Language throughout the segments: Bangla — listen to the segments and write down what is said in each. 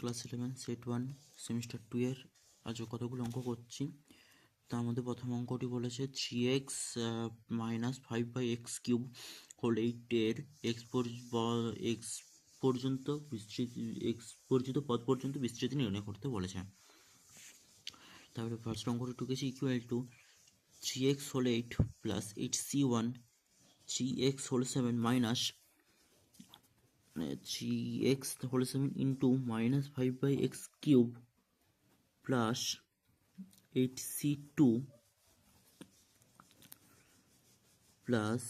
ক্লাস 11 সেট 1 সেমিস্টার 2 এর আজও কতগুলো অঙ্ক করছি। তার মধ্যে প্রথম অঙ্কটি বলেছে 3x minus 5/x cube whole 8 এর এক্স পর্যন্ত বিস্তৃতি পদ পর্যন্ত বিস্তৃতি নির্ণয় করতে বলেছে। তারপরে ফার্স্ট অঙ্কটি টুকেছে equal to 3x whole 8 plus 8c1 3x whole 7 minus 3x whole 7 into minus 5/x cube plus 8c2 plus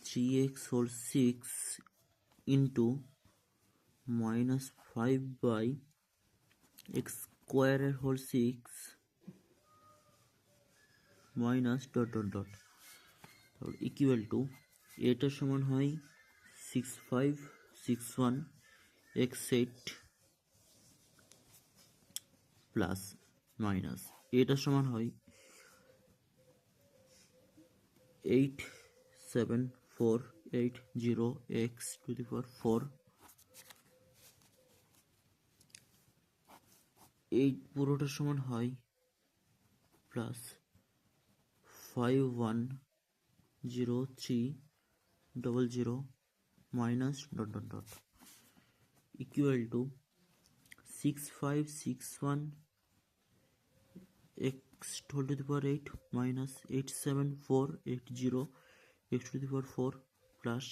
3x whole 6 into minus 5/x square whole 6 minus dot dot dot equal to এটার সমান হয় 6561 x8 প্লাস মাইনাস এটার সমান হয় 87480 x to the power 4 এই পুরোটার সমান হয় plus 510300 minus dot dot dot equal to 6561 x to the power 8 minus 87480 x to the power 4 plus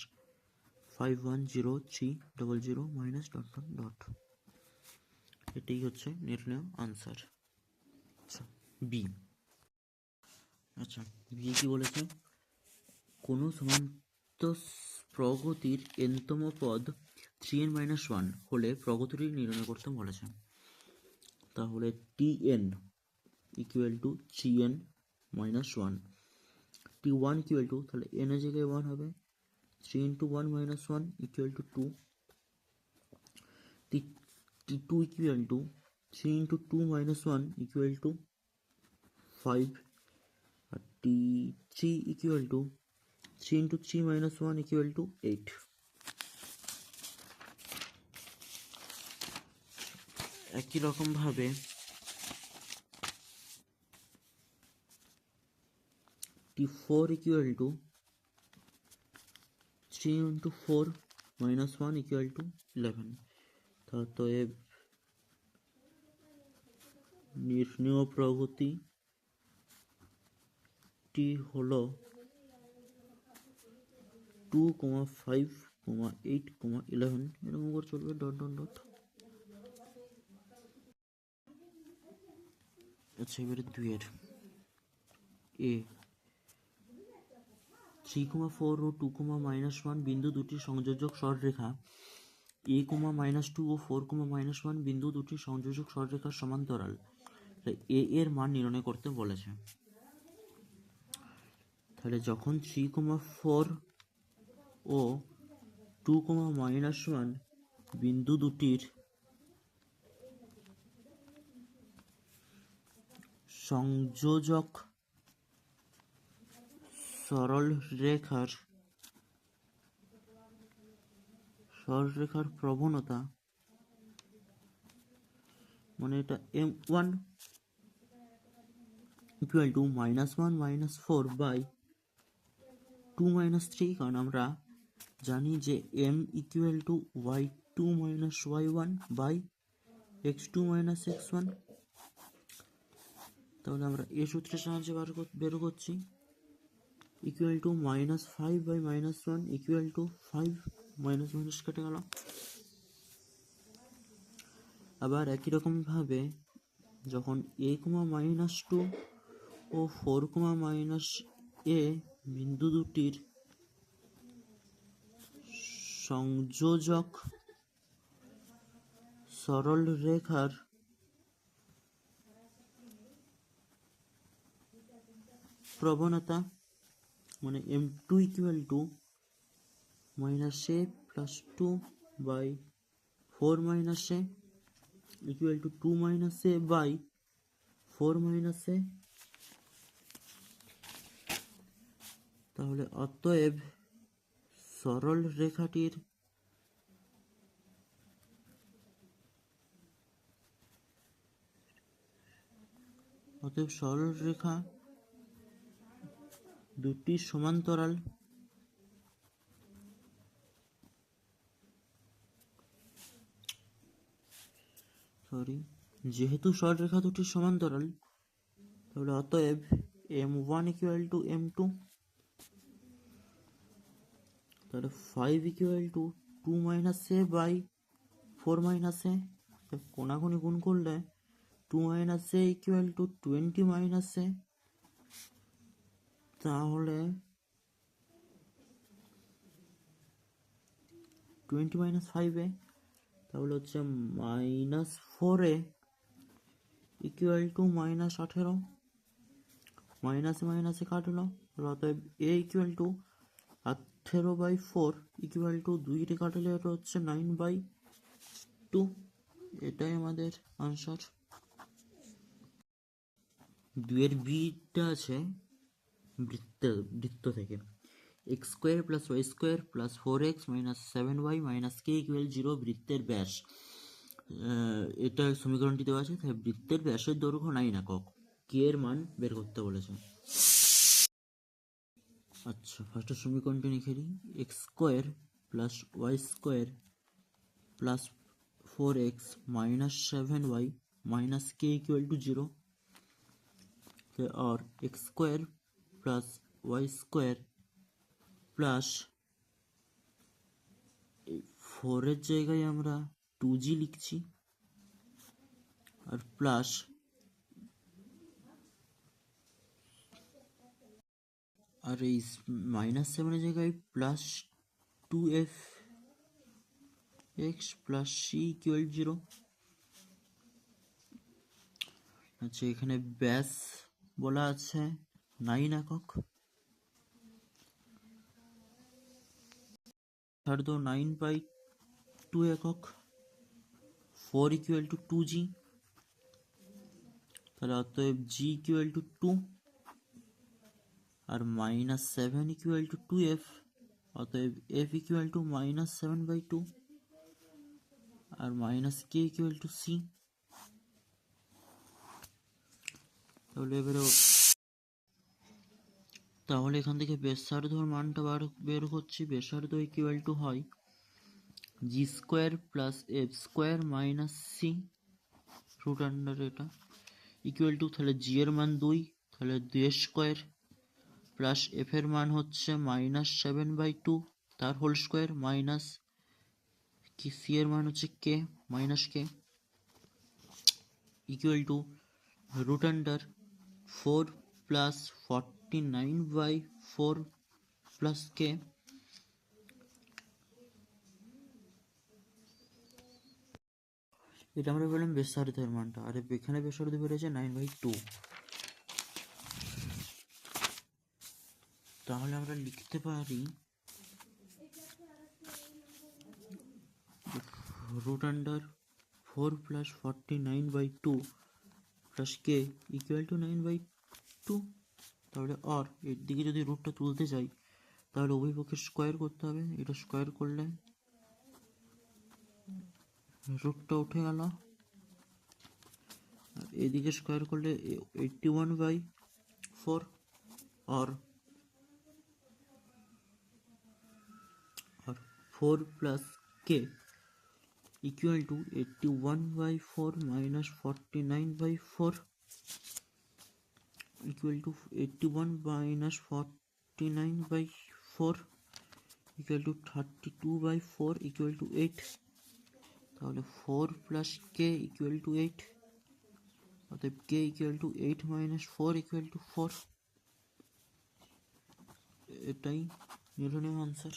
510300 minus dot dot dot এটাই হচ্ছে নির্ণয় আনসার। আচ্ছা বি কি বলেছে, কোনো সমান্ত প্রগতির nতম পদ 3n-1 হলে প্রগতিটি নির্ণয় করতে বলেছে। তাহলে tn equal to 3n-1, t1 equal to, তাহলে n এর জায়গায় 1 হবে, 3 into 1 minus 1 equal to 2, t2 equal to 3 into 2 minus 1 equal to 5, R t3 equal to 3 into 3 minus 1 equal to 8. একই রকম ভাবে t4 equal to 3 into 4 minus 1 equal to 11. অতএব নির্ণেয় প্রগতি টি হলো 2, 5, 8, 11 এরকম করে চলবে ডট ডট ডট। আচ্ছা এবারে 2 এর এ 3, 4 ও 2, -1 বিন্দু দুটি সংযোজক সরলরেখা a, -2 ও 4, -1 বিন্দু দুটি সংযোজক সরলরেখার সমান্তরাল এ এর মান নির্ণয় করতে বলেছে। তাহলে যখন 3, 4 ও 2, -1 বিন্দু দুটির সংযোজক সরলরেখার প্রবণতা, মানে এটা m1 equal to -1 -4 by 2 -3, কারণ আমরা জানি যে m equal to y2 - y1 by x2 - x1। তাহলে আমরা এই সূত্রের সাহায্যে বের করছি equal to -5 by -1 equal to 5, minus minus কেটে গেল। আবার একই রকম ভাবে যখন a, -2 ও 4, -a বিন্দু দুটির সংযোজক সরলরেখার প্রবণতা, মানে m2 equal to -a plus 2 by 4 - a equal to 2 - a by 4 - a। তাহলে অতএব সরল রেখাটির অতএব সরলরেখা দুটি সমান্তরাল যেহেতু সরলরেখা দুটি সমান্তরাল, তাহলে অতএব m1 ইকুয়াল টু m2, তাহলে 5 equal to 2 minus A by 4 minus A, কোনাকুনি গুণ করলে 2 minus A equal to 20 minus A, তাহলে 20 মাইনাস 5a, তাহলে হচ্ছে minus 4a equal to minus 18, মাইনাসে মাইনাসে কাটলো, অতএব a equal to 18/4 equal to 2 কাটলে এটা হচ্ছে 9/2। এটাই আমাদের আনসার। 2-এর বিটা আছে বৃত্ত থেকে X square plus Y square plus 4x minus 7y minus K equal 0 বৃত্তের ব্যাস। এটা সমীকরণটি দেওয়া আছে, তাই বৃত্তের ব্যাসের দৈর্ঘ্য 9 একক, কে এর মান বের করতে বলেছে। আচ্ছা, ফার্স্টের সমীকরণটি লিখে দিই, X square plus Y square plus 4x minus 7y minus K equal to 0, और X square plus Y square plus 4-এর জায়গায় আমরা 2g লিখছি, আর প্লাস আর এই মাইনাস 7-এর জায়গায় plus 2f x plus C equal 0। আচ্ছা, এখানে ব্যাস বলা আছে 9 একক, ছাড় দো 9/2 একক, 4 ইকুয়াল টু 2g, তাহলে অতএব g ইকুয়াল টু 2, আর মাইনাস 7 ইকুয়াল টু 2f, অতএব f ইকুয়াল টু মাইনাস 7/2, আর minus K equal to C. তাহলে এখান থেকে ব্যাসার্ধর মানটা বের করছি। ব্যাসার্ধ ইকুয়াল টু হয় G square plus F square minus C root under এটা ইকুয়াল টু, তাহলে জি এর মান 2, তাহলে 2 স্কোয়ার প্লাস এফ এর মান হচ্ছে মাইনাস 7/2 তার হোল স্কোয়ার মাইনাস কি সি এর মান হচ্ছে K minus K equal to root under 4 plus 49/4 plus K. এটা আমরা বললাম ব্যাসার্ধের মানটা, আর এখানে ব্যাসার্ধ বেড়েছে 9/2। তাহলে আমরা লিখতে পারি root under 4 plus 49/2 plus K equal to 9/2। তাহলে আর এর দিকে যদি রুটটা তুলতে চাই, তাহলে উভয় পক্ষে স্কোয়ার করতে হবে, এটা স্কোয়ার করলে রুটটা উঠে গেল, আর এদিকে স্কোয়ার করলে 81/4, আর 4 plus K equal to 81/4 minus 49/4 equal to 81 minus 49/4 equal to 32/4 equal to 8। তাহলে 4 প্লাস কে ইকুয়াল টু 8, অতএব K equal to 8 minus 4 equal to 4। এটাই নির্ণয় আনসার।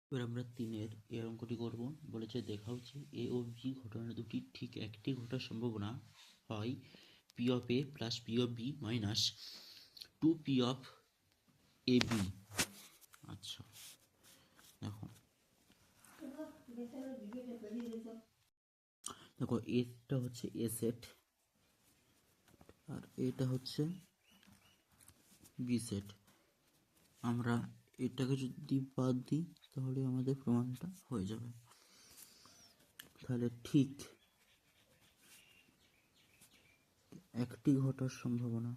এবার আমরা 3-এর এর অঙ্কটি করব। বলেছে দেখা হচ্ছে এ ও বি ঘটনা দুটি ঠিক একটি ঘটার সম্ভাবনা হয় P of A plus P of B minus 2p of A B. আচ্ছা, দেখো এটা হচ্ছে এ সেট আর এটা হচ্ছে বি সেট। আমরা এটাকে যদি বাদ দিই তাহলে আমাদের প্রমাণটা হয়ে যাবে। তাহলে ঠিক একটি ঘটার সম্ভাবনা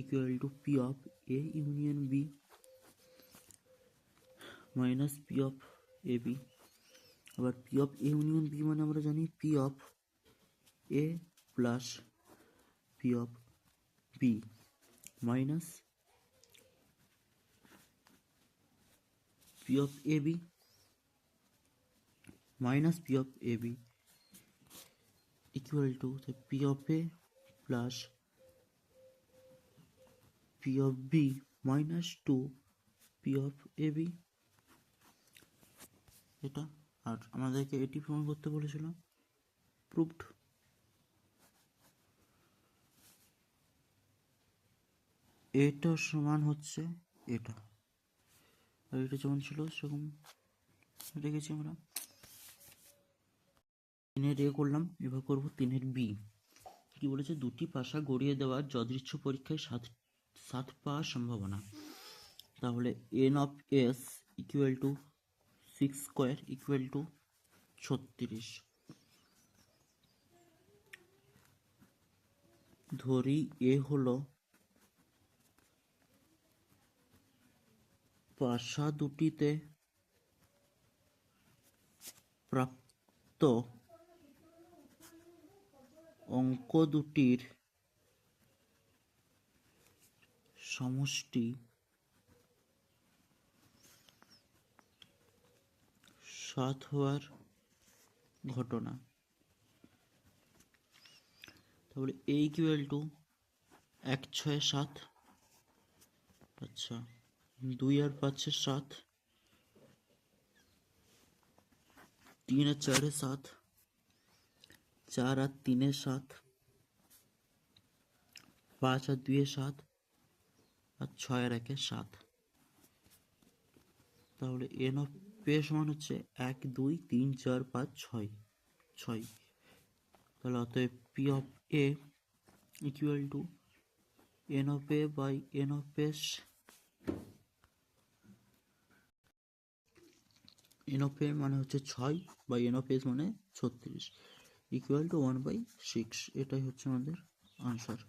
equal to P of A union B minus P of A B. আবার P of A union B মানে আমরা জানি P of A plus P of B minus P of A B minus P of A B equal to P of A plus P of B minus two P of A B. এটা আর আমাদেরকে এটি প্রমাণ করতে বলেছিল, প্রুভড। এটা সমান হচ্ছে এটা, আর এটা যেমন ছিল সেরকম রেখেছি আমরা। 3 এ করলাম, এবার করবো 3 বি। কি বলেছে? দুটি পাশা গড়িয়ে দেওয়ার যদৃচ্ছ পরীক্ষায় 7 পাওয়ার সম্ভাবনা। তাহলে N of S equal to 6 square equal to 36। ধরি এ হলো পাশা দুটিতে প্রাপ্ত অঙ্ক দুটির সমষ্টি 7 হওয়ার ঘটনা। তাহলে এ ইকুয়াল টু 1 6 7, আচ্ছা 2 আর 5 7, 3 আর 4 7, 4 আর 3 7, 5 আর 2 7, আর 6 আর 1 7। তাহলে এন অফ পে সমান হচ্ছে 1 2 3 4 5 6 6। তাহলে অতএব P of A equal to N of A by N of S, N of A মানে হচ্ছে 6 বাই এন অফ এস মানে 36 ইকুয়াল টু 1/6। এটাই হচ্ছে আমাদের আনসার।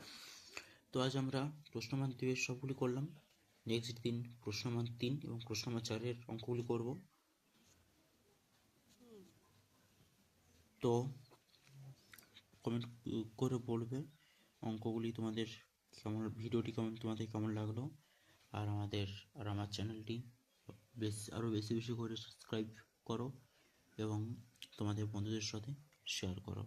তো আজ আমরা প্রশ্ন মান 2 এর সবগুলি করলাম। নেক্সট দিন প্রশ্ন মান 3 এবং প্রশ্ন মান 4 এর অঙ্কগুলি করব। তো কমেন্ট করে বলবে অঙ্কগুলি তোমাদের কেমন, ভিডিওটি তোমাদের কেমন লাগলো। আর আমার চ্যানেলটি আরও বেশি বেশি করে সাবস্ক্রাইব করো এবং তোমাদের বন্ধুদের সাথে শেয়ার করো।